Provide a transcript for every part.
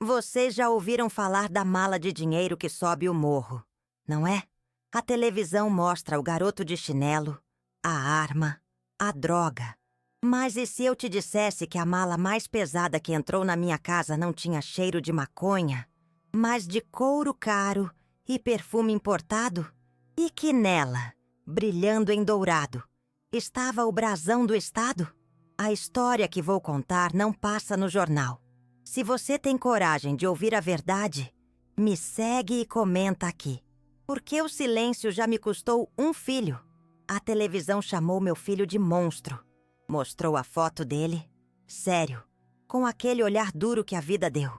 Vocês já ouviram falar da mala de dinheiro que sobe o morro, não é? A televisão mostra o garoto de chinelo, a arma, a droga. Mas e se eu te dissesse que a mala mais pesada que entrou na minha casa não tinha cheiro de maconha, mas de couro caro e perfume importado? E que nela, brilhando em dourado, estava o brasão do estado? A história que vou contar não passa no jornal. Se você tem coragem de ouvir a verdade, me segue e comenta aqui. Porque o silêncio já me custou um filho. A televisão chamou meu filho de monstro. Mostrou a foto dele, sério, com aquele olhar duro que a vida deu.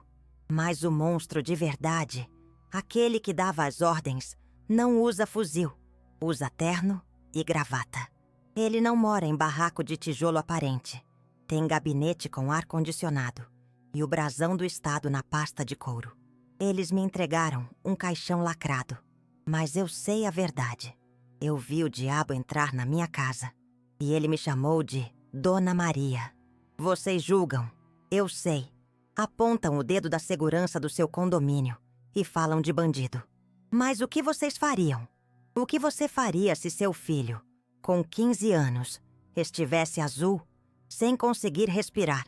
Mas o monstro de verdade, aquele que dava as ordens, não usa fuzil, usa terno e gravata. Ele não mora em barraco de tijolo aparente. Tem gabinete com ar-condicionado e o brasão do estado na pasta de couro. Eles me entregaram um caixão lacrado. Mas eu sei a verdade. Eu vi o diabo entrar na minha casa e ele me chamou de Dona Maria. Vocês julgam, eu sei. Apontam o dedo da segurança do seu condomínio e falam de bandido. Mas o que vocês fariam? O que você faria se seu filho, com 15 anos, estivesse azul, sem conseguir respirar,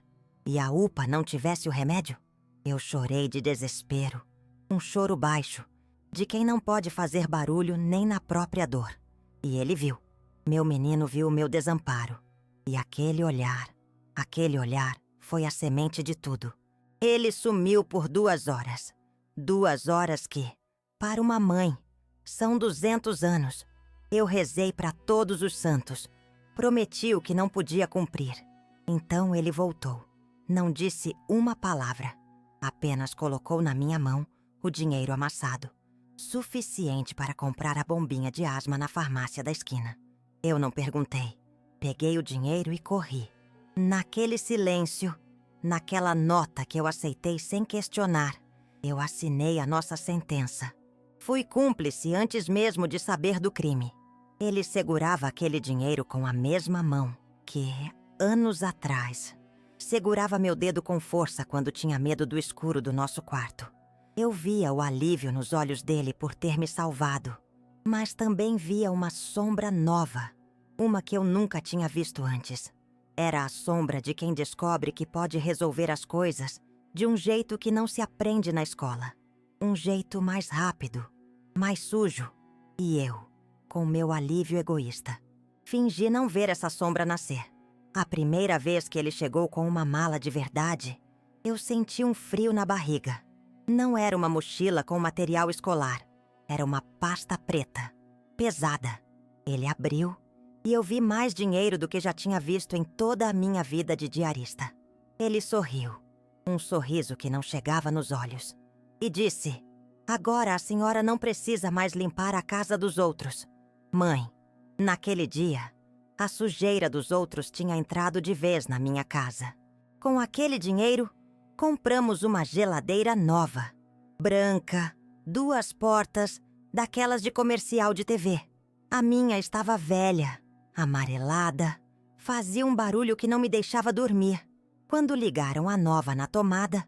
e a UPA não tivesse o remédio? Eu chorei de desespero, um choro baixo, de quem não pode fazer barulho nem na própria dor. E ele viu. Meu menino viu o meu desamparo. E aquele olhar foi a semente de tudo. Ele sumiu por 2 horas. 2 horas que, para uma mãe, são 200 anos. Eu rezei para todos os santos. Prometi o que não podia cumprir. Então ele voltou. Não disse uma palavra. Apenas colocou na minha mão o dinheiro amassado. Suficiente para comprar a bombinha de asma na farmácia da esquina. Eu não perguntei. Peguei o dinheiro e corri. Naquele silêncio, naquela nota que eu aceitei sem questionar, eu assinei a nossa sentença. Fui cúmplice antes mesmo de saber do crime. Ele segurava aquele dinheiro com a mesma mão que, anos atrás, segurava meu dedo com força quando tinha medo do escuro do nosso quarto. Eu via o alívio nos olhos dele por ter me salvado, mas também via uma sombra nova, uma que eu nunca tinha visto antes. Era a sombra de quem descobre que pode resolver as coisas de um jeito que não se aprende na escola. Um jeito mais rápido, mais sujo. E eu, com meu alívio egoísta, fingi não ver essa sombra nascer. A primeira vez que ele chegou com uma mala de verdade, eu senti um frio na barriga. Não era uma mochila com material escolar. Era uma pasta preta, pesada. Ele abriu e eu vi mais dinheiro do que já tinha visto em toda a minha vida de diarista. Ele sorriu, um sorriso que não chegava nos olhos, e disse: "Agora a senhora não precisa mais limpar a casa dos outros. Mãe, naquele dia, a sujeira dos outros tinha entrado de vez na minha casa. Com aquele dinheiro, compramos uma geladeira nova, branca, 2 portas, daquelas de comercial de TV. A minha estava velha, amarelada, fazia um barulho que não me deixava dormir. Quando ligaram a nova na tomada,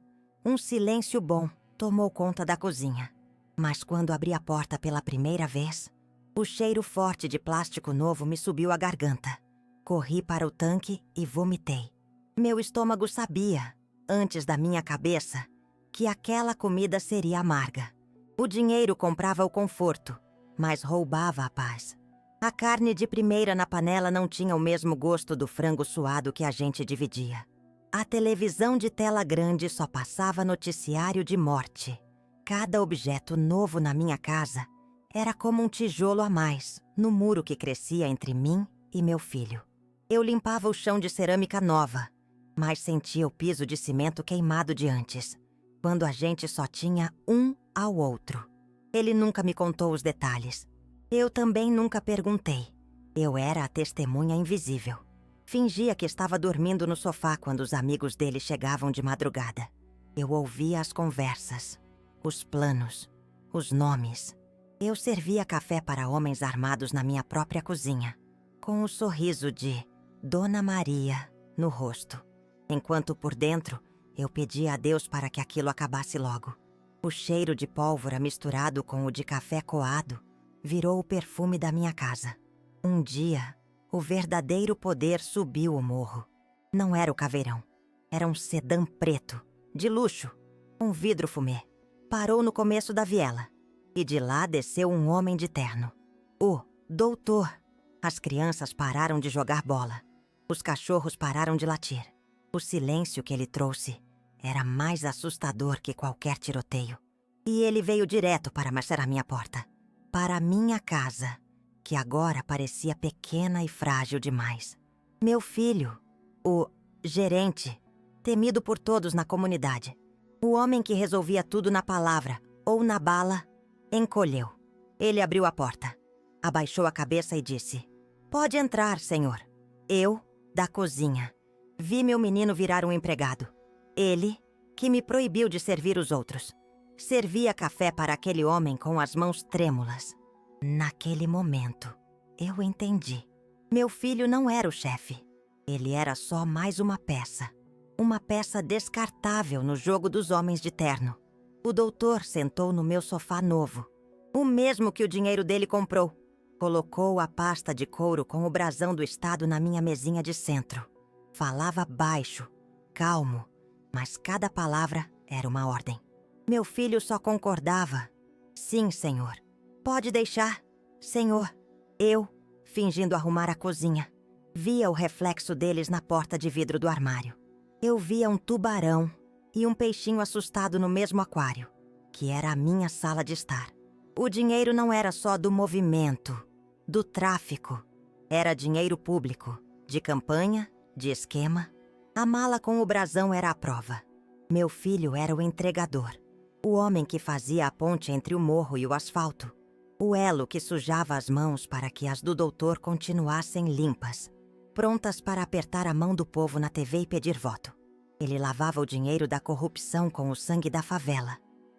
um silêncio bom tomou conta da cozinha. Mas quando abri a porta pela primeira vez, o cheiro forte de plástico novo me subiu à garganta. Corri para o tanque e vomitei. Meu estômago sabia, antes da minha cabeça, que aquela comida seria amarga. O dinheiro comprava o conforto, mas roubava a paz. A carne de primeira na panela não tinha o mesmo gosto do frango suado que a gente dividia. A televisão de tela grande só passava noticiário de morte. Cada objeto novo na minha casa era como um tijolo a mais no muro que crescia entre mim e meu filho. Eu limpava o chão de cerâmica nova, mas sentia o piso de cimento queimado de antes, quando a gente só tinha um ao outro. Ele nunca me contou os detalhes. Eu também nunca perguntei. Eu era a testemunha invisível. Fingia que estava dormindo no sofá quando os amigos dele chegavam de madrugada. Eu ouvia as conversas, os planos, os nomes. Eu servia café para homens armados na minha própria cozinha, com o sorriso de Dona Maria no rosto, enquanto por dentro Eu pedi a Deus para que aquilo acabasse logo. O cheiro de pólvora misturado com o de café coado virou o perfume da minha casa. Um dia, o verdadeiro poder subiu o morro. Não era o caveirão. Era um sedã preto, de luxo, um vidro fumê. Parou no começo da viela. E de lá desceu um homem de terno. O doutor. As crianças pararam de jogar bola. Os cachorros pararam de latir. O silêncio que ele trouxe era mais assustador que qualquer tiroteio. E ele veio direto para marchar à minha porta. Para a minha casa, que agora parecia pequena e frágil demais. Meu filho, o gerente, temido por todos na comunidade, o homem que resolvia tudo na palavra ou na bala, encolheu. Ele abriu a porta, abaixou a cabeça e disse: "Pode entrar, senhor." Eu, da cozinha, vi meu menino virar um empregado. Ele, que me proibiu de servir os outros, servia café para aquele homem com as mãos trêmulas. Naquele momento, eu entendi. Meu filho não era o chefe. Ele era só mais uma peça. Uma peça descartável no jogo dos homens de terno. O doutor sentou no meu sofá novo, o mesmo que o dinheiro dele comprou. Colocou a pasta de couro com o brasão do estado na minha mesinha de centro. Falava baixo, calmo, mas cada palavra era uma ordem. Meu filho só concordava. "Sim, senhor. Pode deixar, senhor." Eu, fingindo arrumar a cozinha, via o reflexo deles na porta de vidro do armário. Eu via um tubarão e um peixinho assustado no mesmo aquário, que era a minha sala de estar. O dinheiro não era só do movimento, do tráfico. Era dinheiro público, de campanha, de esquema. A mala com o brasão era a prova. Meu filho era o entregador, o homem que fazia a ponte entre o morro e o asfalto, o elo que sujava as mãos para que as do doutor continuassem limpas, prontas para apertar a mão do povo na TV e pedir voto. Ele lavava o dinheiro da corrupção com o sangue da favela.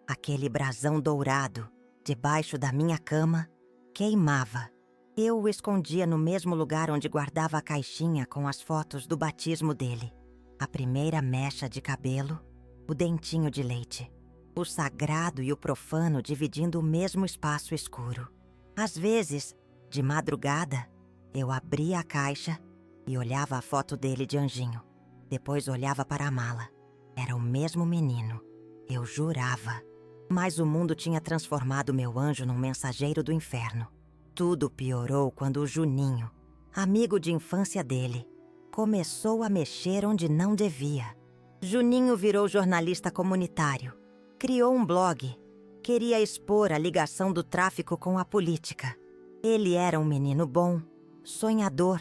Aquele brasão dourado, debaixo da minha cama, queimava. Eu o escondia no mesmo lugar onde guardava a caixinha com as fotos do batismo dele. A primeira mecha de cabelo, o dentinho de leite. O sagrado e o profano dividindo o mesmo espaço escuro. Às vezes, de madrugada, eu abria a caixa e olhava a foto dele de anjinho. Depois olhava para a mala. Era o mesmo menino. Eu jurava. Mas o mundo tinha transformado meu anjo num mensageiro do inferno. Tudo piorou quando o Juninho, amigo de infância dele, começou a mexer onde não devia. Juninho virou jornalista comunitário. Criou um blog. Queria expor a ligação do tráfico com a política. Ele era um menino bom, sonhador.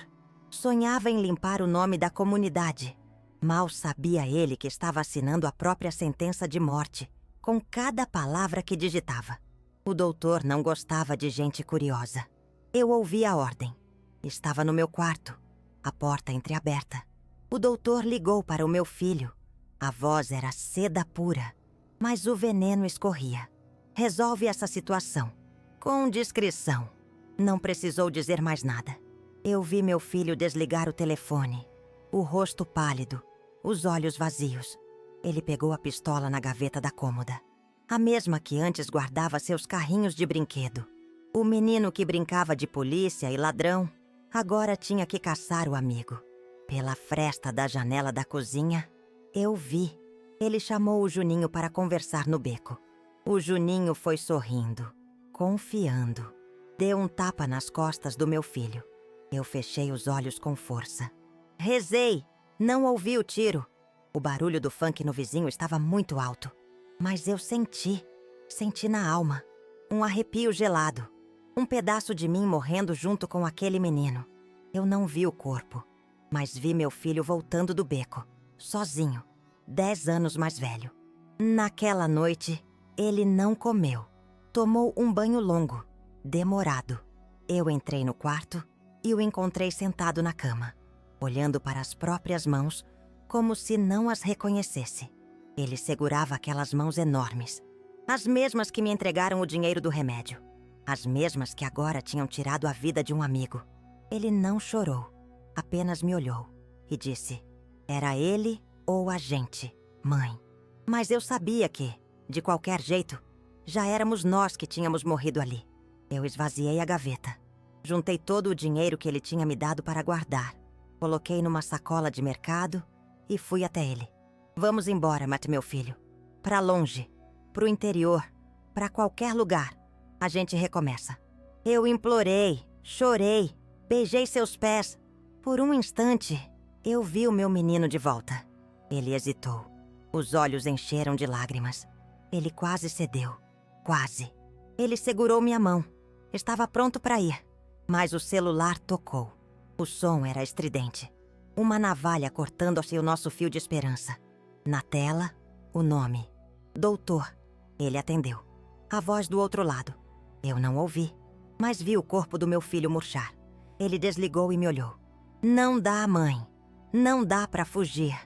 Sonhava em limpar o nome da comunidade. Mal sabia ele que estava assinando a própria sentença de morte, com cada palavra que digitava. O doutor não gostava de gente curiosa. Eu ouvi a ordem. Estava no meu quarto, a porta entreaberta. O doutor ligou para o meu filho. A voz era seda pura, mas o veneno escorria. "Resolve essa situação. Com discrição." Não precisou dizer mais nada. Eu vi meu filho desligar o telefone, o rosto pálido, os olhos vazios. Ele pegou a pistola na gaveta da cômoda, a mesma que antes guardava seus carrinhos de brinquedo. O menino que brincava de polícia e ladrão agora tinha que caçar o amigo. Pela fresta da janela da cozinha, eu vi. Ele chamou o Juninho para conversar no beco. O Juninho foi sorrindo, confiando. Deu um tapa nas costas do meu filho. Eu fechei os olhos com força. Rezei. Não ouvi o tiro. O barulho do funk no vizinho estava muito alto. Mas eu senti na alma, um arrepio gelado. Um pedaço de mim morrendo junto com aquele menino. Eu não vi o corpo, mas vi meu filho voltando do beco, sozinho, 10 anos mais velho. Naquela noite, ele não comeu. Tomou um banho longo, demorado. Eu entrei no quarto e o encontrei sentado na cama, olhando para as próprias mãos como se não as reconhecesse. Ele segurava aquelas mãos enormes, as mesmas que me entregaram o dinheiro do remédio, as mesmas que agora tinham tirado a vida de um amigo. Ele não chorou, apenas me olhou e disse: era ele ou a gente. Mãe. Mas eu sabia que, de qualquer jeito, já éramos nós que tínhamos morrido ali. Eu esvaziei a gaveta. Juntei todo o dinheiro que ele tinha me dado para guardar. Coloquei numa sacola de mercado e fui até ele. Vamos embora, Matt, meu filho. Para longe, pro interior, para qualquer lugar. A gente recomeça. Eu implorei, chorei, beijei seus pés. Por um instante, eu vi o meu menino de volta. Ele hesitou. Os olhos encheram de lágrimas. Ele quase cedeu. Quase. Ele segurou minha mão. Estava pronto para ir. Mas o celular tocou. O som era estridente. Uma navalha cortando-se o nosso fio de esperança. Na tela, o nome. Doutor. Ele atendeu. A voz do outro lado. Eu não ouvi, mas vi o corpo do meu filho murchar. Ele desligou e me olhou. Não dá, mãe. Não dá para fugir.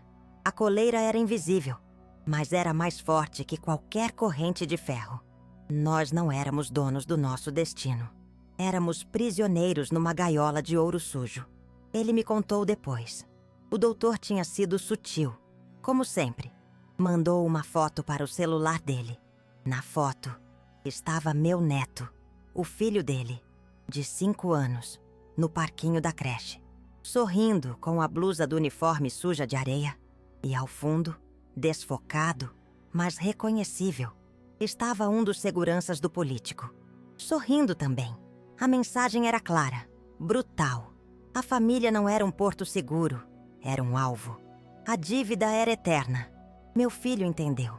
A coleira era invisível, mas era mais forte que qualquer corrente de ferro. Nós não éramos donos do nosso destino. Éramos prisioneiros numa gaiola de ouro sujo. Ele me contou depois. O doutor tinha sido sutil, como sempre. Mandou uma foto para o celular dele. Na foto, estava meu neto, o filho dele, de 5 anos, no parquinho da creche, sorrindo com a blusa do uniforme suja de areia. E ao fundo, desfocado, mas reconhecível, estava um dos seguranças do político. Sorrindo também. A mensagem era clara, brutal. A família não era um porto seguro, era um alvo. A dívida era eterna. Meu filho entendeu.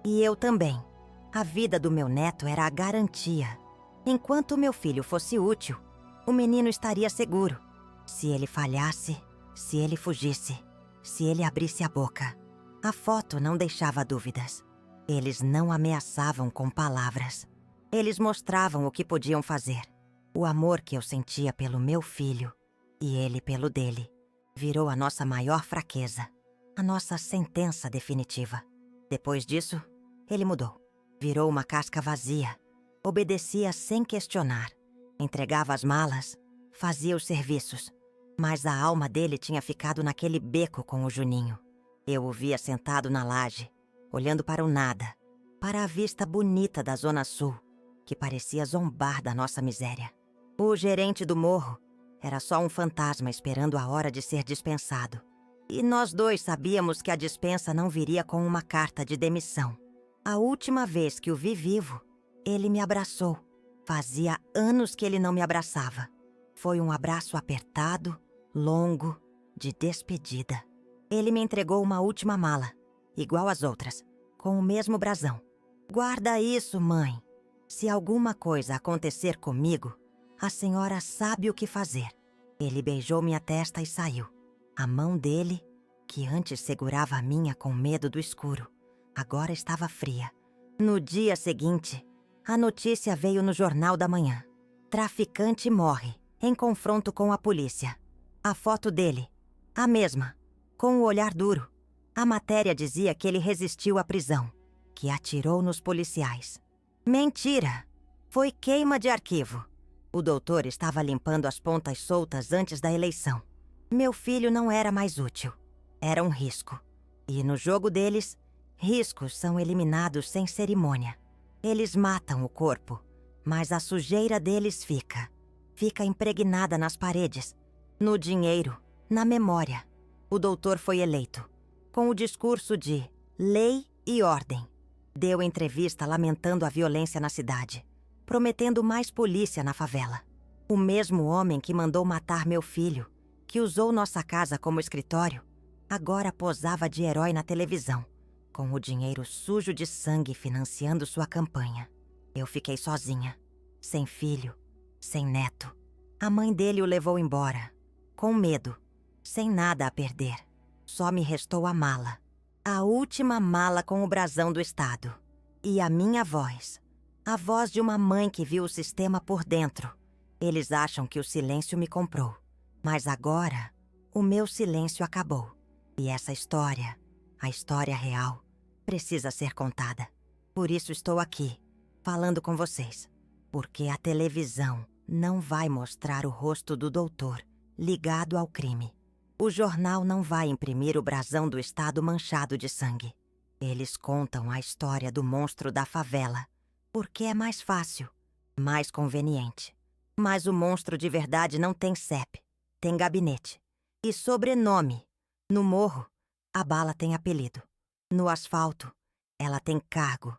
E eu também. A vida do meu neto era a garantia. Enquanto meu filho fosse útil, o menino estaria seguro. Se ele falhasse, se ele fugisse, se ele abrisse a boca. A foto não deixava dúvidas. Eles não ameaçavam com palavras. Eles mostravam o que podiam fazer. O amor que eu sentia pelo meu filho, e ele pelo dele, virou a nossa maior fraqueza, a nossa sentença definitiva. Depois disso, ele mudou. Virou uma casca vazia. Obedecia sem questionar. Entregava as malas, fazia os serviços. Mas a alma dele tinha ficado naquele beco com o Juninho. Eu o via sentado na laje, olhando para o nada, para a vista bonita da Zona Sul, que parecia zombar da nossa miséria. O gerente do morro era só um fantasma esperando a hora de ser dispensado. E nós dois sabíamos que a dispensa não viria com uma carta de demissão. A última vez que o vi vivo, ele me abraçou. Fazia anos que ele não me abraçava. Foi um abraço apertado, longo, de despedida. Ele me entregou uma última mala, igual às outras, com o mesmo brasão. Guarda isso, mãe. Se alguma coisa acontecer comigo, a senhora sabe o que fazer. Ele beijou minha testa e saiu. A mão dele, que antes segurava a minha com medo do escuro, agora estava fria. No dia seguinte, a notícia veio no Jornal da Manhã. Traficante morre em confronto com a polícia. A foto dele, a mesma, com o olhar duro. A matéria dizia que ele resistiu à prisão, que atirou nos policiais. Mentira! Foi queima de arquivo. O doutor estava limpando as pontas soltas antes da eleição. Meu filho não era mais útil. Era um risco. E no jogo deles, riscos são eliminados sem cerimônia. Eles matam o corpo, mas a sujeira deles fica. Fica impregnada nas paredes, no dinheiro, na memória. O doutor foi eleito, com o discurso de lei e ordem. Deu entrevista lamentando a violência na cidade, prometendo mais polícia na favela. O mesmo homem que mandou matar meu filho, que usou nossa casa como escritório, agora posava de herói na televisão, com o dinheiro sujo de sangue financiando sua campanha. Eu fiquei sozinha, sem filho, sem neto. A mãe dele o levou embora, com medo, sem nada a perder. Só me restou a mala. A última mala com o brasão do Estado. E a minha voz. A voz de uma mãe que viu o sistema por dentro. Eles acham que o silêncio me comprou. Mas agora, o meu silêncio acabou. E essa história, a história real, precisa ser contada. Por isso estou aqui, falando com vocês. Porque a televisão não vai mostrar o rosto do doutor ligado ao crime. O jornal não vai imprimir o brasão do Estado manchado de sangue. Eles contam a história do monstro da favela, porque é mais fácil, mais conveniente. Mas o monstro de verdade não tem CEP, tem gabinete e sobrenome. No morro, a bala tem apelido. No asfalto, ela tem cargo,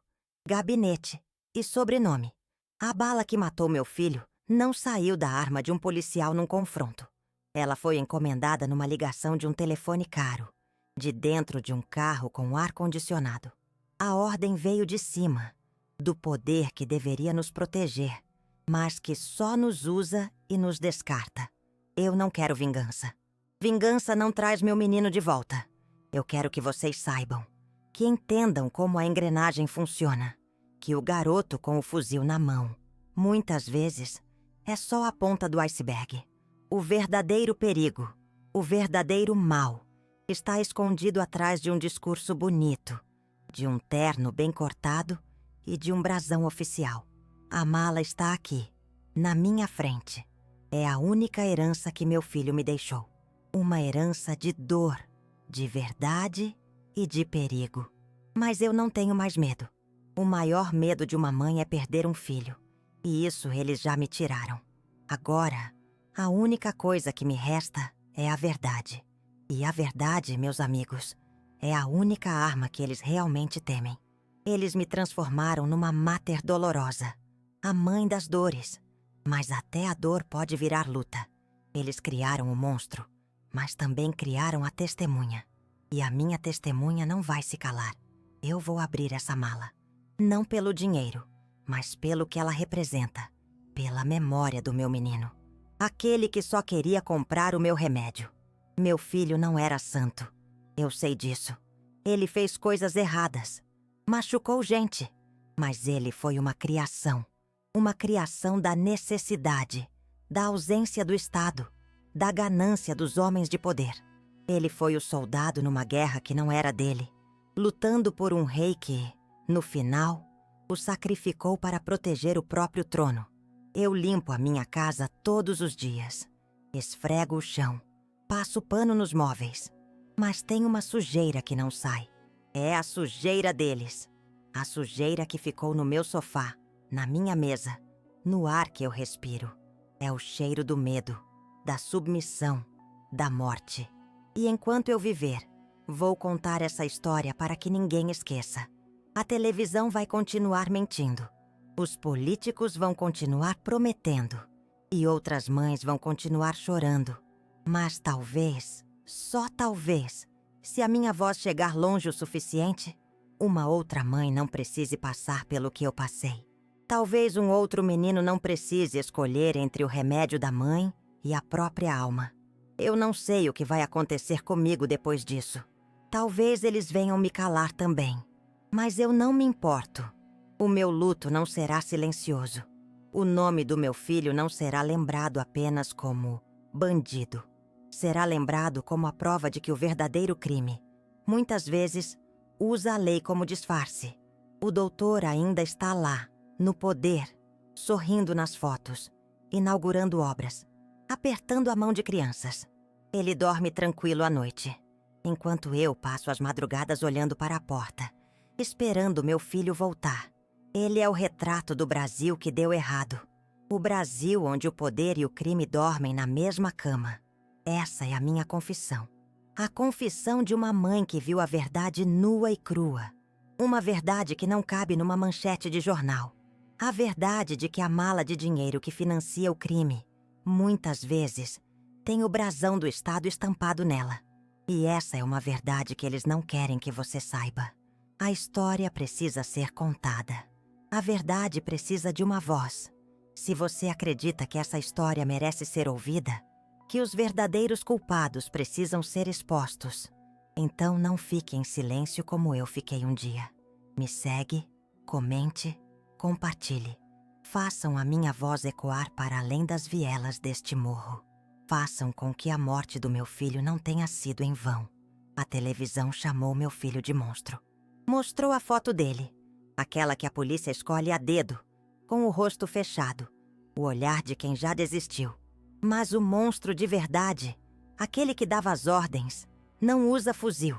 gabinete e sobrenome. A bala que matou meu filho não saiu da arma de um policial num confronto. Ela foi encomendada numa ligação de um telefone caro, de dentro de um carro com ar-condicionado. A ordem veio de cima, do poder que deveria nos proteger, mas que só nos usa e nos descarta. Eu não quero vingança. Vingança não traz meu menino de volta. Eu quero que vocês saibam, que entendam como a engrenagem funciona, que o garoto com o fuzil na mão, muitas vezes, é só a ponta do iceberg. O verdadeiro perigo, o verdadeiro mal, está escondido atrás de um discurso bonito, de um terno bem cortado e de um brasão oficial. A mala está aqui, na minha frente. É a única herança que meu filho me deixou. Uma herança de dor, de verdade e de perigo. Mas eu não tenho mais medo. O maior medo de uma mãe é perder um filho. E isso eles já me tiraram. Agora, a única coisa que me resta é a verdade. E a verdade, meus amigos, é a única arma que eles realmente temem. Eles me transformaram numa máter dolorosa, a mãe das dores. Mas até a dor pode virar luta. Eles criaram o monstro, mas também criaram a testemunha. E a minha testemunha não vai se calar. Eu vou abrir essa mala. Não pelo dinheiro, mas pelo que ela representa. Pela memória do meu menino. Aquele que só queria comprar o meu remédio. Meu filho não era santo. Eu sei disso. Ele fez coisas erradas. Machucou gente. Mas ele foi uma criação. Uma criação da necessidade, da ausência do Estado, da ganância dos homens de poder. Ele foi o soldado numa guerra que não era dele, lutando por um rei que, no final, o sacrificou para proteger o próprio trono. Eu limpo a minha casa todos os dias. Esfrego o chão, passo pano nos móveis. Mas tem uma sujeira que não sai. É a sujeira deles. A sujeira que ficou no meu sofá, na minha mesa, no ar que eu respiro. É o cheiro do medo, da submissão, da morte. E enquanto eu viver, vou contar essa história para que ninguém esqueça. A televisão vai continuar mentindo. Os políticos vão continuar prometendo. E outras mães vão continuar chorando. Mas talvez, só talvez, se a minha voz chegar longe o suficiente, uma outra mãe não precise passar pelo que eu passei. Talvez um outro menino não precise escolher entre o remédio da mãe e a própria alma. Eu não sei o que vai acontecer comigo depois disso. Talvez eles venham me calar também. Mas eu não me importo. O meu luto não será silencioso. O nome do meu filho não será lembrado apenas como bandido. Será lembrado como a prova de que o verdadeiro crime, muitas vezes, usa a lei como disfarce. O doutor ainda está lá, no poder, sorrindo nas fotos, inaugurando obras, apertando a mão de crianças. Ele dorme tranquilo à noite, enquanto eu passo as madrugadas olhando para a porta, esperando meu filho voltar. Ele é o retrato do Brasil que deu errado. O Brasil onde o poder e o crime dormem na mesma cama. Essa é a minha confissão. A confissão de uma mãe que viu a verdade nua e crua. Uma verdade que não cabe numa manchete de jornal. A verdade de que a mala de dinheiro que financia o crime, muitas vezes, tem o brasão do Estado estampado nela. E essa é uma verdade que eles não querem que você saiba. A história precisa ser contada. A verdade precisa de uma voz. Se você acredita que essa história merece ser ouvida, que os verdadeiros culpados precisam ser expostos, então não fique em silêncio como eu fiquei um dia. Me segue, comente, compartilhe. Façam a minha voz ecoar para além das vielas deste morro. Façam com que a morte do meu filho não tenha sido em vão. A televisão chamou meu filho de monstro. Mostrou a foto dele, aquela que a polícia escolhe a dedo, com o rosto fechado, o olhar de quem já desistiu. Mas o monstro de verdade, aquele que dava as ordens, não usa fuzil.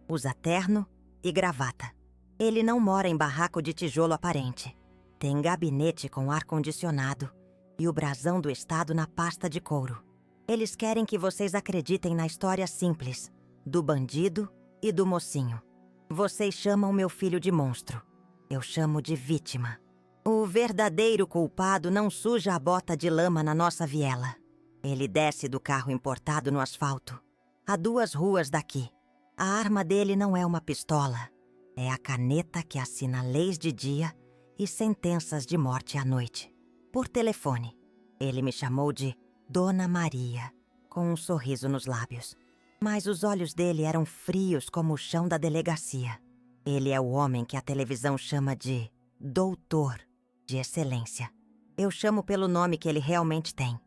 Usa terno, e gravata. Ele não mora em barraco de tijolo aparente. Tem gabinete com ar-condicionado e o brasão do estado na pasta de couro. Eles querem que vocês acreditem na história simples, do bandido e do mocinho. Vocês chamam meu filho de monstro. Eu chamo de vítima. O verdadeiro culpado não suja a bota de lama na nossa viela. Ele desce do carro importado no asfalto, a 2 ruas daqui. A arma dele não é uma pistola. É a caneta que assina leis de dia e sentenças de morte à noite. Por telefone, ele me chamou de Dona Maria, com um sorriso nos lábios. Mas os olhos dele eram frios como o chão da delegacia. Ele é o homem que a televisão chama de doutor de excelência. Eu chamo pelo nome que ele realmente tem: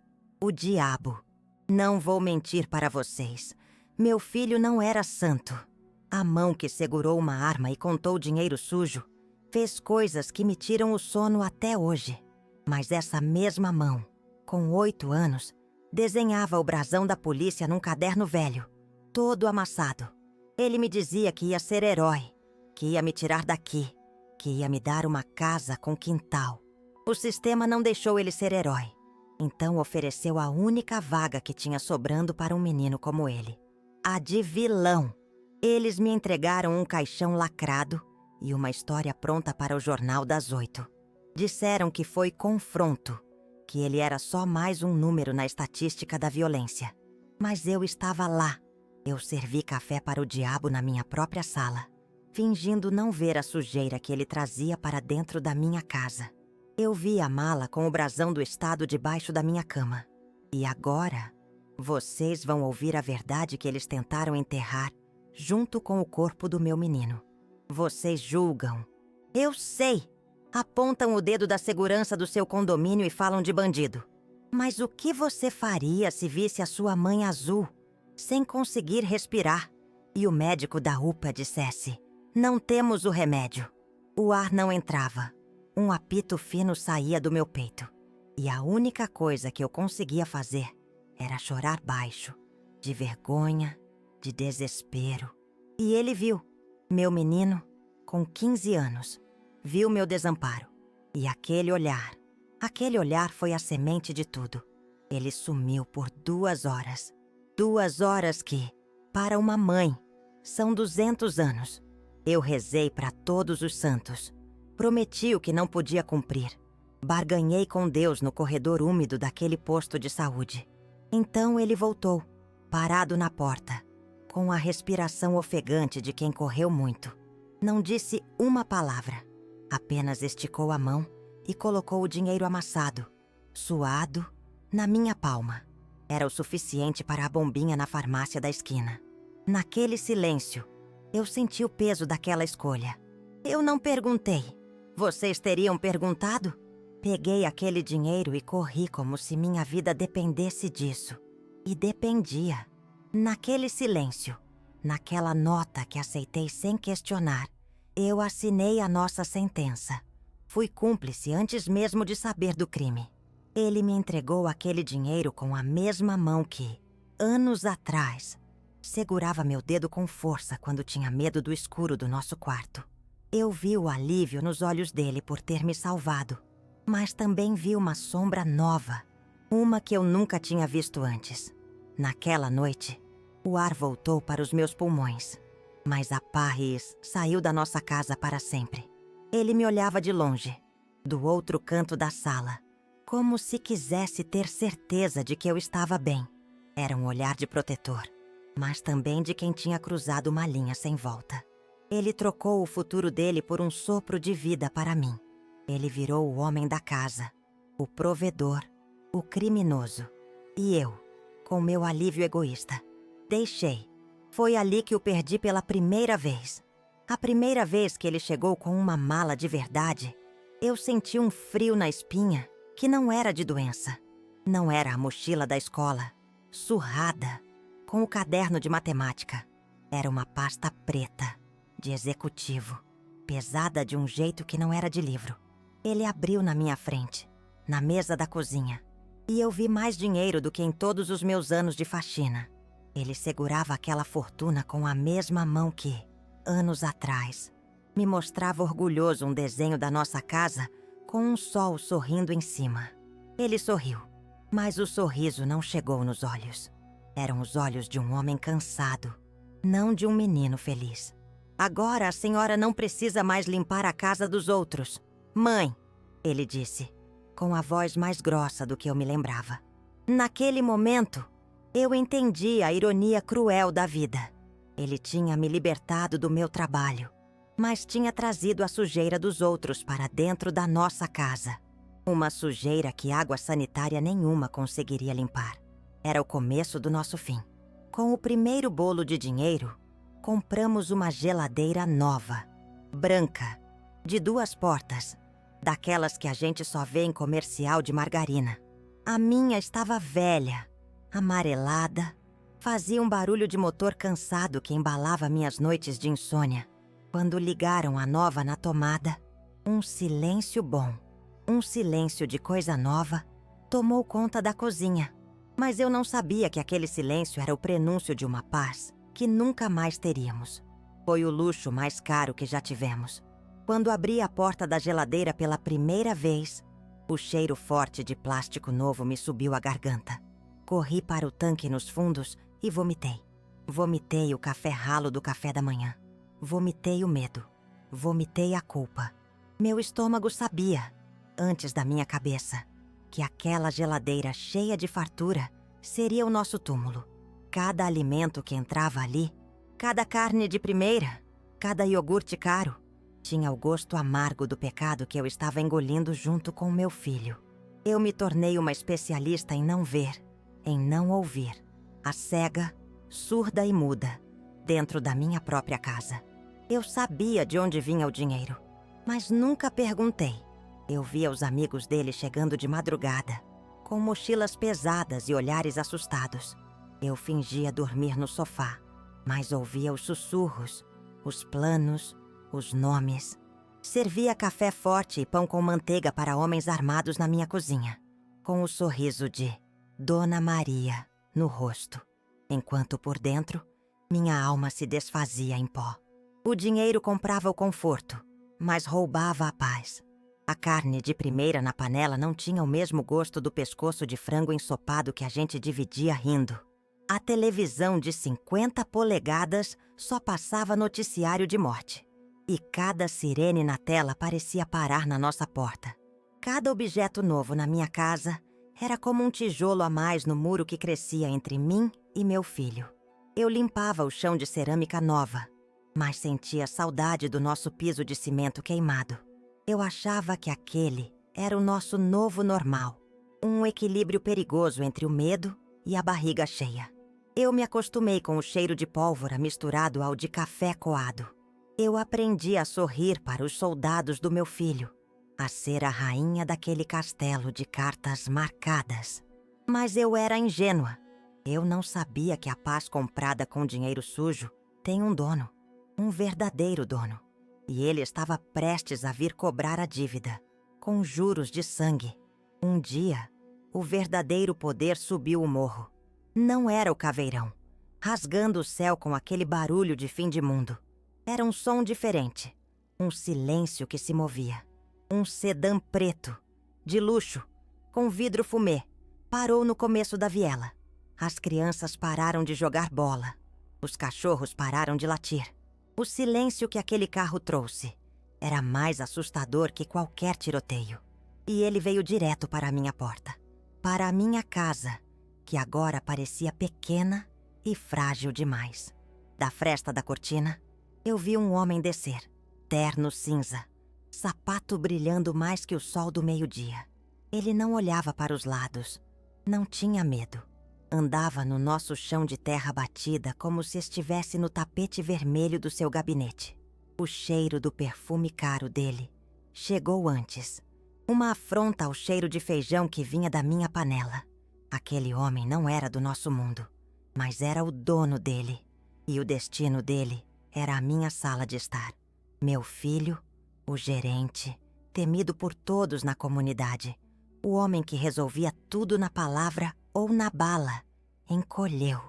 o diabo. Não vou mentir para vocês. Meu filho não era santo. A mão que segurou uma arma e contou dinheiro sujo fez coisas que me tiram o sono até hoje. Mas essa mesma mão, com 8 anos, desenhava o brasão da polícia num caderno velho, todo amassado. Ele me dizia que ia ser herói, que ia me tirar daqui, que ia me dar uma casa com quintal. O sistema não deixou ele ser herói. Então ofereceu a única vaga que tinha sobrando para um menino como ele: a de vilão. Eles me entregaram um caixão lacrado e uma história pronta para o jornal das 8. Disseram que foi confronto, que ele era só mais um número na estatística da violência. Mas eu estava lá. Eu servi café para o diabo na minha própria sala, fingindo não ver a sujeira que ele trazia para dentro da minha casa. Eu vi a mala com o brasão do estado debaixo da minha cama. E agora, vocês vão ouvir a verdade que eles tentaram enterrar junto com o corpo do meu menino. Vocês julgam. Eu sei. Apontam o dedo da segurança do seu condomínio e falam de bandido. Mas o que você faria se visse a sua mãe azul, sem conseguir respirar, e o médico da UPA dissesse: não temos o remédio? O ar não entrava. Um apito fino saía do meu peito. E a única coisa que eu conseguia fazer era chorar baixo, de vergonha, de desespero. E ele viu. Meu menino, com 15 anos, viu meu desamparo. E aquele olhar foi a semente de tudo. Ele sumiu por 2 horas. 2 horas que, para uma mãe, são 200 anos. Eu rezei para todos os santos. Prometi o que não podia cumprir. Barganhei com Deus no corredor úmido daquele posto de saúde. Então ele voltou, parado na porta, com a respiração ofegante de quem correu muito. Não disse uma palavra. Apenas esticou a mão e colocou o dinheiro amassado, suado, na minha palma. Era o suficiente para a bombinha na farmácia da esquina. Naquele silêncio, eu senti o peso daquela escolha. Eu não perguntei. Vocês teriam perguntado? Peguei aquele dinheiro e corri como se minha vida dependesse disso. E dependia. Naquele silêncio, naquela nota que aceitei sem questionar, eu assinei a nossa sentença. Fui cúmplice antes mesmo de saber do crime. Ele me entregou aquele dinheiro com a mesma mão que, anos atrás, segurava meu dedo com força quando tinha medo do escuro do nosso quarto. Eu vi o alívio nos olhos dele por ter me salvado, mas também vi uma sombra nova, uma que eu nunca tinha visto antes. Naquela noite, o ar voltou para os meus pulmões, mas a paz saiu da nossa casa para sempre. Ele me olhava de longe, do outro canto da sala, como se quisesse ter certeza de que eu estava bem. Era um olhar de protetor, mas também de quem tinha cruzado uma linha sem volta. Ele trocou o futuro dele por um sopro de vida para mim. Ele virou o homem da casa, o provedor, o criminoso. E eu, com meu alívio egoísta, deixei. Foi ali que o perdi pela primeira vez. A primeira vez que ele chegou com uma mala de verdade, eu senti um frio na espinha que não era de doença. Não era a mochila da escola, surrada, com o caderno de matemática. Era uma pasta preta, de executivo, pesada de um jeito que não era de livro. Ele abriu na minha frente, na mesa da cozinha, e eu vi mais dinheiro do que em todos os meus anos de faxina. Ele segurava aquela fortuna com a mesma mão que, anos atrás. Me mostrava orgulhoso um desenho da nossa casa com um sol sorrindo em cima. Ele sorriu, mas o sorriso não chegou nos olhos. Eram os olhos de um homem cansado, não de um menino feliz. Agora a senhora não precisa mais limpar a casa dos outros. Mãe, ele disse, com a voz mais grossa do que eu me lembrava. Naquele momento, eu entendi a ironia cruel da vida. Ele tinha me libertado do meu trabalho, mas tinha trazido a sujeira dos outros para dentro da nossa casa. Uma sujeira que água sanitária nenhuma conseguiria limpar. Era o começo do nosso fim. Com o primeiro bolo de dinheiro, compramos uma geladeira nova, branca, de 2 portas, daquelas que a gente só vê em comercial de margarina. A minha estava velha, amarelada, fazia um barulho de motor cansado que embalava minhas noites de insônia. Quando ligaram a nova na tomada, um silêncio bom, um silêncio de coisa nova, tomou conta da cozinha. Mas eu não sabia que aquele silêncio era o prenúncio de uma paz que nunca mais teríamos. Foi o luxo mais caro que já tivemos. Quando abri a porta da geladeira pela primeira vez, o cheiro forte de plástico novo me subiu à garganta. Corri para o tanque nos fundos e vomitei. Vomitei o café ralo do café da manhã. Vomitei o medo. Vomitei a culpa. Meu estômago sabia, antes da minha cabeça, que aquela geladeira cheia de fartura seria o nosso túmulo. Cada alimento que entrava ali, cada carne de primeira, cada iogurte caro, tinha o gosto amargo do pecado que eu estava engolindo junto com o meu filho. Eu me tornei uma especialista em não ver, em não ouvir, a cega, surda e muda, dentro da minha própria casa. Eu sabia de onde vinha o dinheiro, mas nunca perguntei. Eu via os amigos dele chegando de madrugada, com mochilas pesadas e olhares assustados. Eu fingia dormir no sofá, mas ouvia os sussurros, os planos, os nomes. Servia café forte e pão com manteiga para homens armados na minha cozinha, com o sorriso de Dona Maria no rosto, enquanto por dentro, minha alma se desfazia em pó. O dinheiro comprava o conforto, mas roubava a paz. A carne de primeira na panela não tinha o mesmo gosto do pescoço de frango ensopado que a gente dividia rindo. A televisão de 50 polegadas só passava noticiário de morte. E cada sirene na tela parecia parar na nossa porta. Cada objeto novo na minha casa era como um tijolo a mais no muro que crescia entre mim e meu filho. Eu limpava o chão de cerâmica nova, mas sentia saudade do nosso piso de cimento queimado. Eu achava que aquele era o nosso novo normal, um equilíbrio perigoso entre o medo e a barriga cheia. Eu me acostumei com o cheiro de pólvora misturado ao de café coado. Eu aprendi a sorrir para os soldados do meu filho, a ser a rainha daquele castelo de cartas marcadas. Mas eu era ingênua. Eu não sabia que a paz comprada com dinheiro sujo tem um dono, um verdadeiro dono. E ele estava prestes a vir cobrar a dívida, com juros de sangue. Um dia, o verdadeiro poder subiu o morro. Não era o caveirão, rasgando o céu com aquele barulho de fim de mundo. Era um som diferente, um silêncio que se movia. Um sedã preto, de luxo, com vidro fumê, parou no começo da viela. As crianças pararam de jogar bola. Os cachorros pararam de latir. O silêncio que aquele carro trouxe era mais assustador que qualquer tiroteio. E ele veio direto para a minha porta, para a minha casa, que agora parecia pequena e frágil demais. Da fresta da cortina, eu vi um homem descer, terno cinza, sapato brilhando mais que o sol do meio-dia. Ele não olhava para os lados, não tinha medo. Andava no nosso chão de terra batida como se estivesse no tapete vermelho do seu gabinete. O cheiro do perfume caro dele chegou antes. Uma afronta ao cheiro de feijão que vinha da minha panela. Aquele homem não era do nosso mundo, mas era o dono dele. E o destino dele era a minha sala de estar. Meu filho, o gerente, temido por todos na comunidade. O homem que resolvia tudo na palavra ou na bala, encolheu.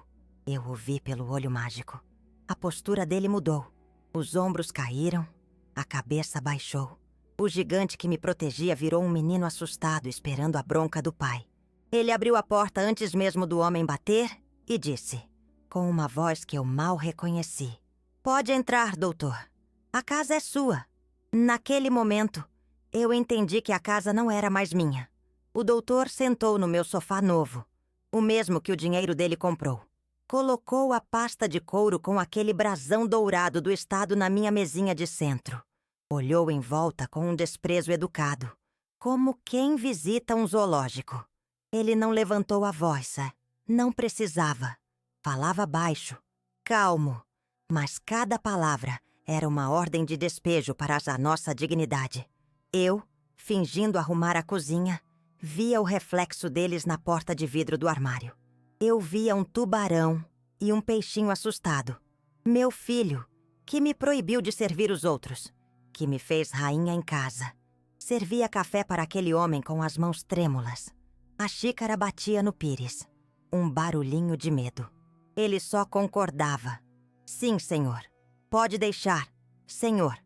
Eu o vi pelo olho mágico. A postura dele mudou. Os ombros caíram, a cabeça baixou. O gigante que me protegia virou um menino assustado, esperando a bronca do pai. Ele abriu a porta antes mesmo do homem bater e disse, com uma voz que eu mal reconheci: "Pode entrar, doutor. A casa é sua." Naquele momento, eu entendi que a casa não era mais minha. O doutor sentou no meu sofá novo, o mesmo que o dinheiro dele comprou. Colocou a pasta de couro com aquele brasão dourado do estado na minha mesinha de centro. Olhou em volta com um desprezo educado, como quem visita um zoológico. Ele não levantou a voz, não precisava. Falava baixo, calmo, mas cada palavra era uma ordem de despejo para a nossa dignidade. Eu, fingindo arrumar a cozinha, via o reflexo deles na porta de vidro do armário. Eu via um tubarão e um peixinho assustado. Meu filho, que me proibiu de servir os outros, que me fez rainha em casa. Servia café para aquele homem com as mãos trêmulas. A xícara batia no pires. Um barulhinho de medo. Ele só concordava. "Sim, senhor. Pode deixar. Senhor.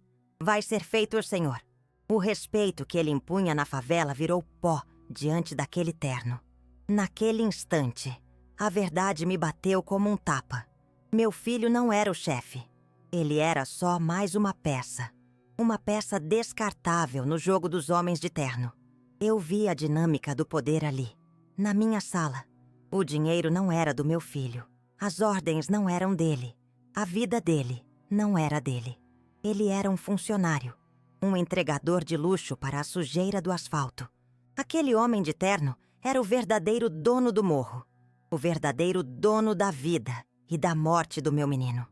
Vai ser feito, senhor." O respeito que ele impunha na favela virou pó diante daquele terno. Naquele instante, a verdade me bateu como um tapa. Meu filho não era o chefe. Ele era só mais uma peça. Uma peça descartável no jogo dos homens de terno. Eu vi a dinâmica do poder ali, na minha sala. O dinheiro não era do meu filho. As ordens não eram dele. A vida dele não era dele. Ele era um funcionário. Um entregador de luxo para a sujeira do asfalto. Aquele homem de terno era o verdadeiro dono do morro. O verdadeiro dono da vida e da morte do meu menino.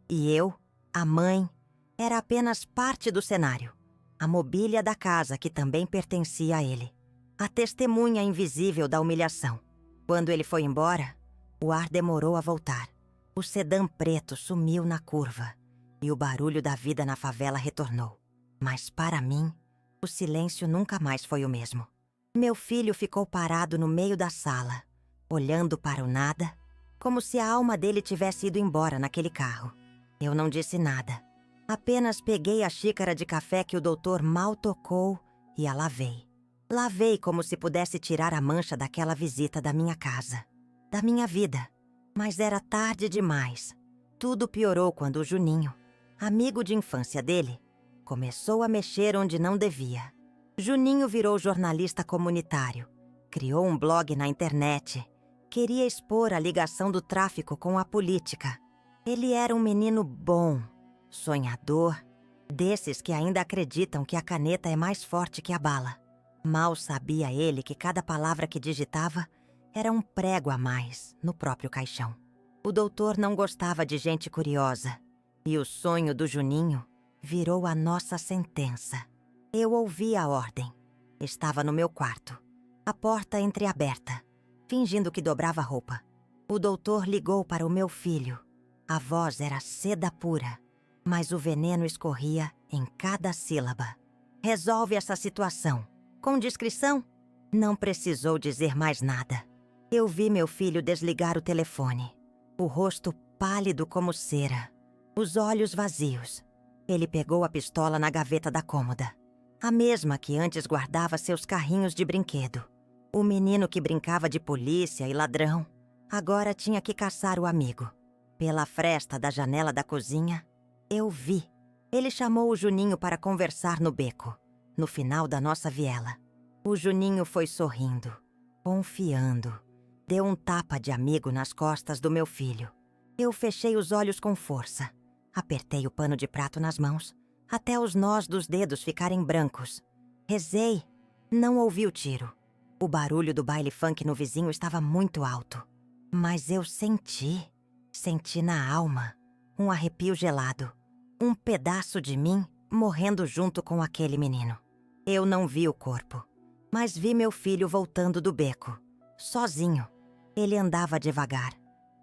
E eu, a mãe, era apenas parte do cenário. A mobília da casa que também pertencia a ele. A testemunha invisível da humilhação. Quando ele foi embora, o ar demorou a voltar. O sedã preto sumiu na curva e o barulho da vida na favela retornou. Mas para mim, o silêncio nunca mais foi o mesmo. Meu filho ficou parado no meio da sala, olhando para o nada, como se a alma dele tivesse ido embora naquele carro. Eu não disse nada. Apenas peguei a xícara de café que o doutor mal tocou e a lavei. Lavei como se pudesse tirar a mancha daquela visita da minha casa, da minha vida. Mas era tarde demais. Tudo piorou quando o Juninho, amigo de infância dele, começou a mexer onde não devia. Juninho virou jornalista comunitário, criou um blog na internet, queria expor a ligação do tráfico com a política. Ele era um menino bom, sonhador, desses que ainda acreditam que a caneta é mais forte que a bala. Mal sabia ele que cada palavra que digitava era um prego a mais no próprio caixão. O doutor não gostava de gente curiosa, e o sonho do Juninho virou a nossa sentença. Eu ouvi a ordem. Estava no meu quarto, a porta entreaberta, fingindo que dobrava roupa. O doutor ligou para o meu filho. A voz era seda pura, mas o veneno escorria em cada sílaba. "Resolve essa situação. Com discrição?" Não precisou dizer mais nada. Eu vi meu filho desligar o telefone. O rosto pálido como cera. Os olhos vazios. Ele pegou a pistola na gaveta da cômoda. A mesma que antes guardava seus carrinhos de brinquedo. O menino que brincava de polícia e ladrão agora tinha que caçar o amigo. Pela fresta da janela da cozinha, eu vi. Ele chamou o Juninho para conversar no beco, no final da nossa viela. O Juninho foi sorrindo, confiando. Deu um tapa de amigo nas costas do meu filho. Eu fechei os olhos com força. Apertei o pano de prato nas mãos, até os nós dos dedos ficarem brancos. Rezei. Não ouvi o tiro. O barulho do baile funk no vizinho estava muito alto. Mas eu senti na alma, um arrepio gelado. Um pedaço de mim morrendo junto com aquele menino. Eu não vi o corpo, mas vi meu filho voltando do beco, sozinho. Ele andava devagar,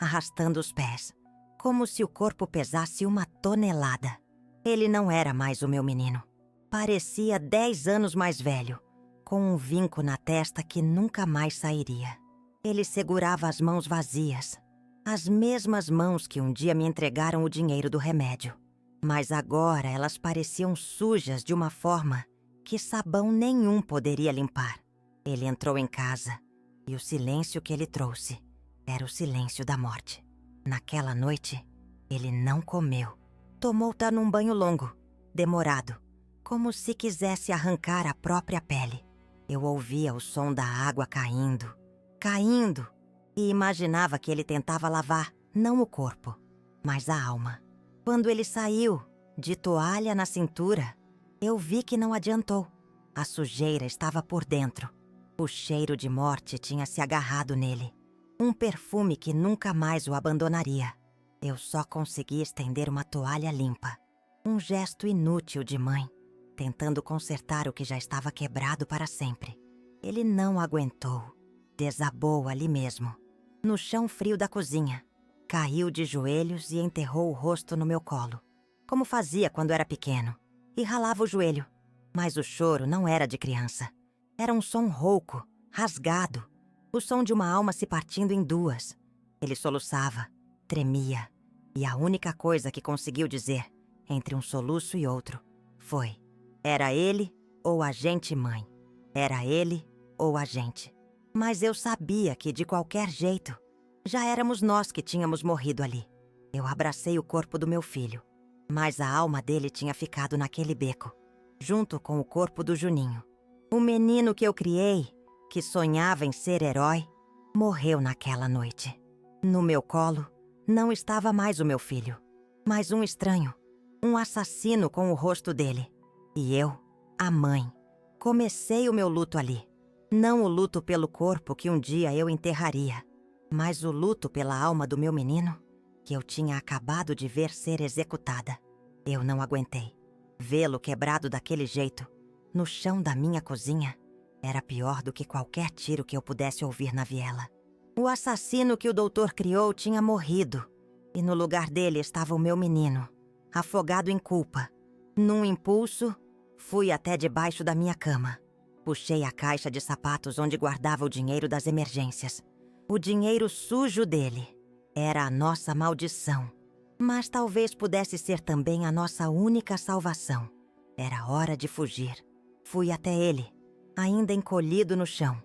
arrastando os pés, como se o corpo pesasse 1 tonelada. Ele não era mais o meu menino. Parecia 10 anos mais velho, com um vinco na testa que nunca mais sairia. Ele segurava as mãos vazias, as mesmas mãos que um dia me entregaram o dinheiro do remédio. Mas agora elas pareciam sujas de uma forma que sabão nenhum poderia limpar. Ele entrou em casa e o silêncio que ele trouxe era o silêncio da morte. Naquela noite, ele não comeu. Tomou-ta num banho longo, demorado, como se quisesse arrancar a própria pele. Eu ouvia o som da água caindo, caindo, e imaginava que ele tentava lavar não o corpo, mas a alma. Quando ele saiu, de toalha na cintura, eu vi que não adiantou. A sujeira estava por dentro. O cheiro de morte tinha se agarrado nele. Um perfume que nunca mais o abandonaria. Eu só consegui estender uma toalha limpa. Um gesto inútil de mãe, tentando consertar o que já estava quebrado para sempre. Ele não aguentou. Desabou ali mesmo, no chão frio da cozinha. Caiu de joelhos e enterrou o rosto no meu colo, como fazia quando era pequeno, e ralava o joelho. Mas o choro não era de criança. Era um som rouco, rasgado, o som de uma alma se partindo em duas. Ele soluçava, tremia, e a única coisa que conseguiu dizer, entre um soluço e outro, foi: era ele ou a gente, mãe. Era ele ou a gente. Mas eu sabia que, de qualquer jeito, já éramos nós que tínhamos morrido ali. Eu abracei o corpo do meu filho, mas a alma dele tinha ficado naquele beco, junto com o corpo do Juninho. O menino que eu criei, que sonhava em ser herói, morreu naquela noite. No meu colo, não estava mais o meu filho, mas um estranho, um assassino com o rosto dele. E eu, a mãe, comecei o meu luto ali. Não o luto pelo corpo que um dia eu enterraria, mas o luto pela alma do meu menino, que eu tinha acabado de ver ser executada. Eu não aguentei. Vê-lo quebrado daquele jeito, no chão da minha cozinha, era pior do que qualquer tiro que eu pudesse ouvir na viela. O assassino que o doutor criou tinha morrido, e no lugar dele estava o meu menino, afogado em culpa. Num impulso, fui até debaixo da minha cama. Puxei a caixa de sapatos onde guardava o dinheiro das emergências. O dinheiro sujo dele era a nossa maldição, mas talvez pudesse ser também a nossa única salvação. Era hora de fugir. Fui até ele, ainda encolhido no chão,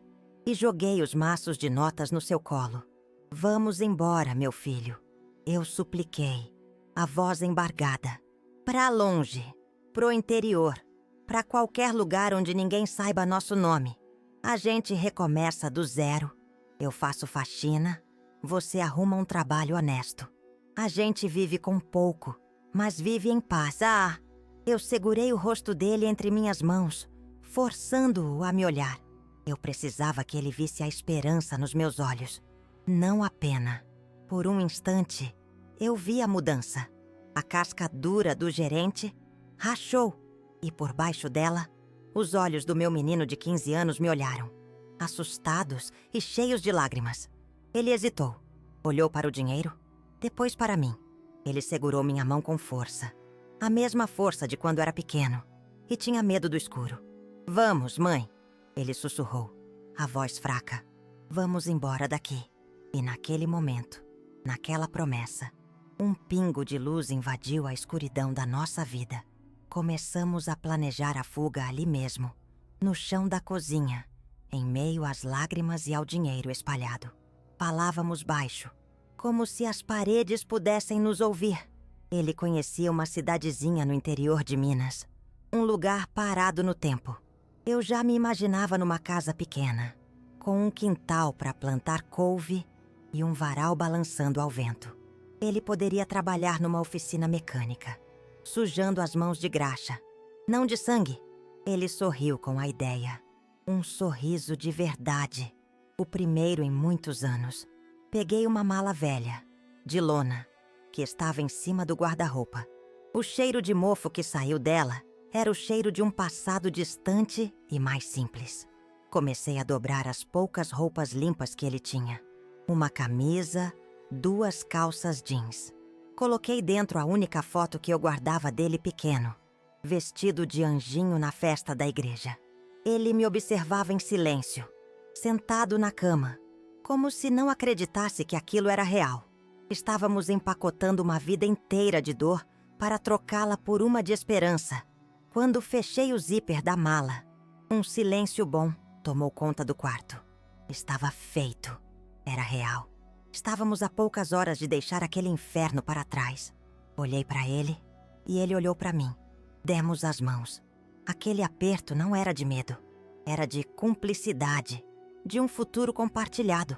e joguei os maços de notas no seu colo. Vamos embora, meu filho. Eu supliquei, a voz embargada. Pra longe, pro interior, pra qualquer lugar onde ninguém saiba nosso nome. A gente recomeça do zero. Eu faço faxina, você arruma um trabalho honesto. A gente vive com pouco, mas vive em paz. Ah, eu segurei o rosto dele entre minhas mãos, forçando-o a me olhar. Eu precisava que ele visse a esperança nos meus olhos, não a pena. Por um instante, eu vi a mudança. A casca dura do gerente rachou, e por baixo dela, os olhos do meu menino de 15 anos me olharam, assustados e cheios de lágrimas. Ele hesitou, olhou para o dinheiro, depois para mim. Ele segurou minha mão com força, a mesma força de quando era pequeno, e tinha medo do escuro. Vamos, mãe, ele sussurrou, a voz fraca. Vamos embora daqui. E naquele momento, naquela promessa, um pingo de luz invadiu a escuridão da nossa vida. Começamos a planejar a fuga ali mesmo, no chão da cozinha, em meio às lágrimas e ao dinheiro espalhado. Falávamos baixo, como se as paredes pudessem nos ouvir. Ele conhecia uma cidadezinha no interior de Minas, um lugar parado no tempo. Eu já me imaginava numa casa pequena, com um quintal para plantar couve e um varal balançando ao vento. Ele poderia trabalhar numa oficina mecânica, sujando as mãos de graxa, não de sangue. Ele sorriu com a ideia. Um sorriso de verdade, o primeiro em muitos anos. Peguei uma mala velha, de lona, que estava em cima do guarda-roupa. O cheiro de mofo que saiu dela era o cheiro de um passado distante e mais simples. Comecei a dobrar as poucas roupas limpas que ele tinha. Uma camisa, 2 calças jeans. Coloquei dentro a única foto que eu guardava dele pequeno, vestido de anjinho na festa da igreja. Ele me observava em silêncio, sentado na cama, como se não acreditasse que aquilo era real. Estávamos empacotando uma vida inteira de dor para trocá-la por uma de esperança. Quando fechei o zíper da mala, um silêncio bom tomou conta do quarto. Estava feito. Era real. Estávamos a poucas horas de deixar aquele inferno para trás. Olhei para ele e ele olhou para mim. Demos as mãos. Aquele aperto não era de medo. Era de cumplicidade, de um futuro compartilhado.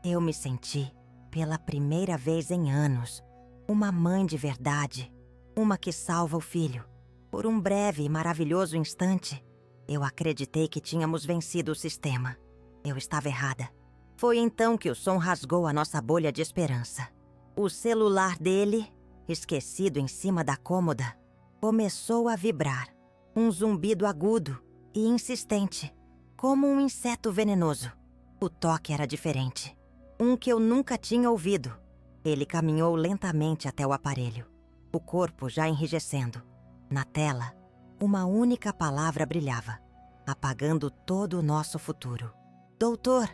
Eu me senti, pela primeira vez em anos, uma mãe de verdade, uma que salva o filho. Por um breve e maravilhoso instante, eu acreditei que tínhamos vencido o sistema. Eu estava errada. Foi então que o som rasgou a nossa bolha de esperança. O celular dele, esquecido em cima da cômoda, começou a vibrar. Um zumbido agudo e insistente, como um inseto venenoso. O toque era diferente. Um que eu nunca tinha ouvido. Ele caminhou lentamente até o aparelho, o corpo já enrijecendo. Na tela, uma única palavra brilhava, apagando todo o nosso futuro. Doutor,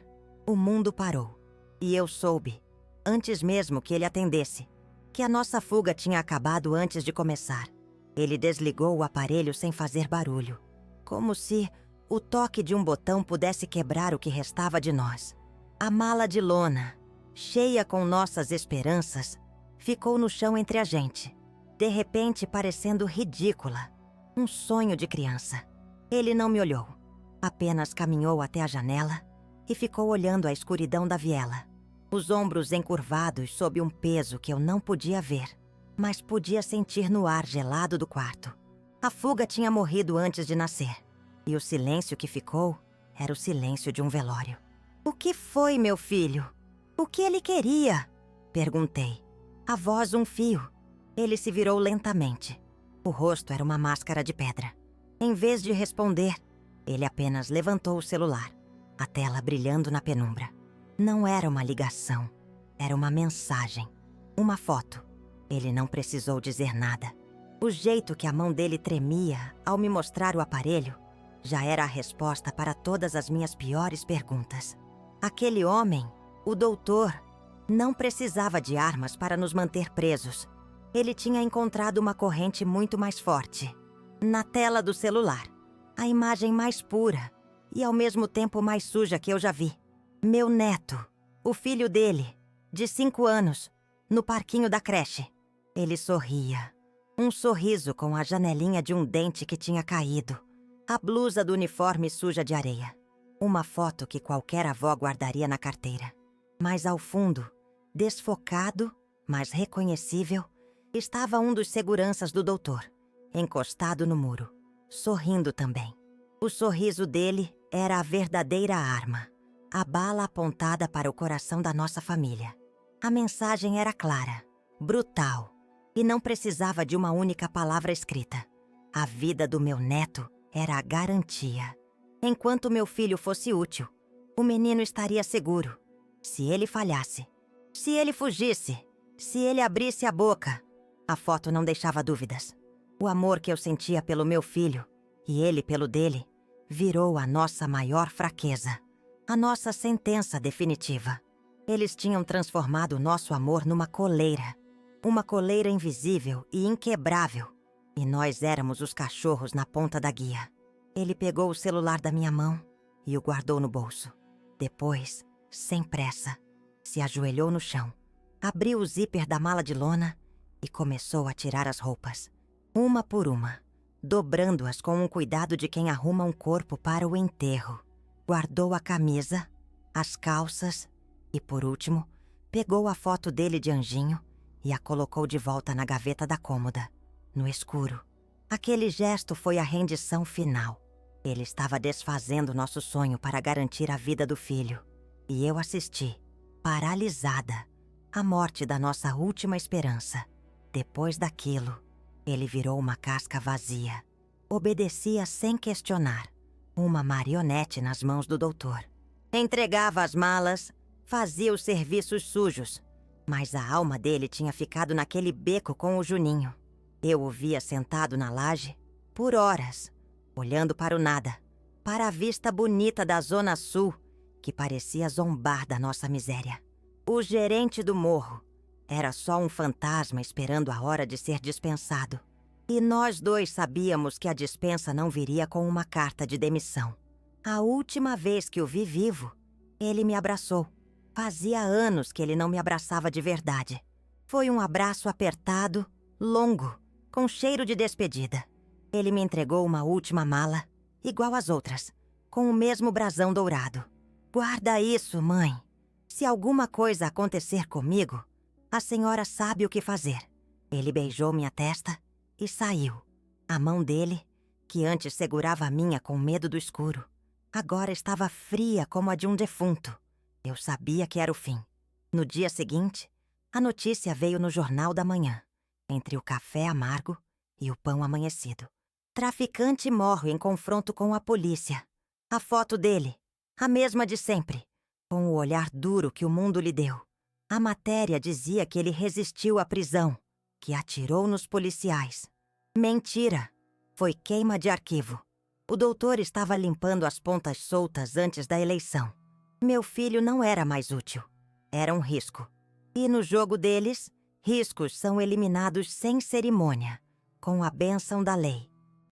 o mundo parou. E eu soube, antes mesmo que ele atendesse, que a nossa fuga tinha acabado antes de começar. Ele desligou o aparelho sem fazer barulho, como se o toque de um botão pudesse quebrar o que restava de nós. A mala de lona, cheia com nossas esperanças, ficou no chão entre a gente, de repente parecendo ridícula, um sonho de criança. Ele não me olhou, apenas caminhou até a janela e ficou olhando a escuridão da viela, os ombros encurvados sob um peso que eu não podia ver, mas podia sentir no ar gelado do quarto. A fuga tinha morrido antes de nascer, e o silêncio que ficou era o silêncio de um velório. "O que foi, meu filho? O que ele queria?" perguntei. A voz um fio. Ele se virou lentamente. O rosto era uma máscara de pedra. Em vez de responder, ele apenas levantou o celular, a tela brilhando na penumbra. Não era uma ligação, era uma mensagem, uma foto. Ele não precisou dizer nada. O jeito que a mão dele tremia ao me mostrar o aparelho já era a resposta para todas as minhas piores perguntas. Aquele homem, o doutor, não precisava de armas para nos manter presos. Ele tinha encontrado uma corrente muito mais forte. Na tela do celular, a imagem mais pura e ao mesmo tempo mais suja que eu já vi. Meu neto, o filho dele, de 5 anos, no parquinho da creche. Ele sorria. Um sorriso com a janelinha de um dente que tinha caído. A blusa do uniforme suja de areia. Uma foto que qualquer avó guardaria na carteira. Mas ao fundo, desfocado, mas reconhecível, estava um dos seguranças do doutor, encostado no muro, sorrindo também. O sorriso dele era a verdadeira arma, a bala apontada para o coração da nossa família. A mensagem era clara, brutal, e não precisava de uma única palavra escrita. A vida do meu neto era a garantia. Enquanto meu filho fosse útil, o menino estaria seguro. Se ele falhasse, se ele fugisse, se ele abrisse a boca, a foto não deixava dúvidas. O amor que eu sentia pelo meu filho, e ele pelo dele, virou a nossa maior fraqueza, a nossa sentença definitiva. Eles tinham transformado o nosso amor numa coleira, uma coleira invisível e inquebrável, e nós éramos os cachorros na ponta da guia. Ele pegou o celular da minha mão e o guardou no bolso. Depois, sem pressa, se ajoelhou no chão, abriu o zíper da mala de lona e começou a tirar as roupas, uma por uma, dobrando-as com um cuidado de quem arruma um corpo para o enterro. Guardou a camisa, as calças e, por último, pegou a foto dele de anjinho e a colocou de volta na gaveta da cômoda, no escuro. Aquele gesto foi a rendição final. Ele estava desfazendo nosso sonho para garantir a vida do filho. E eu assisti, paralisada, à morte da nossa última esperança. Depois daquilo, ele virou uma casca vazia. Obedecia sem questionar, uma marionete nas mãos do doutor. Entregava as malas, fazia os serviços sujos, mas a alma dele tinha ficado naquele beco com o Juninho. Eu o via sentado na laje, por horas, olhando para o nada, para a vista bonita da Zona Sul, que parecia zombar da nossa miséria. O gerente do morro, Era só um fantasma esperando a hora de ser dispensado. E nós dois sabíamos que a dispensa não viria com uma carta de demissão. A última vez que o vi vivo, ele me abraçou. Fazia anos que ele não me abraçava de verdade. Foi um abraço apertado, longo, com cheiro de despedida. Ele me entregou uma última mala, igual às outras, com o mesmo brasão dourado. Guarda isso, mãe. Se alguma coisa acontecer comigo, a senhora sabe o que fazer. Ele beijou minha testa e saiu. A mão dele, que antes segurava a minha com medo do escuro, agora estava fria como a de um defunto. Eu sabia que era o fim. No dia seguinte, a notícia veio no Jornal da Manhã, entre o café amargo e o pão amanhecido. Traficante morre em confronto com a polícia. A foto dele, a mesma de sempre, com o olhar duro que o mundo lhe deu. A matéria dizia que ele resistiu à prisão, que atirou nos policiais. Mentira! Foi queima de arquivo. O doutor estava limpando as pontas soltas antes da eleição. Meu filho não era mais útil. Era um risco. E no jogo deles, riscos são eliminados sem cerimônia, com a bênção da lei.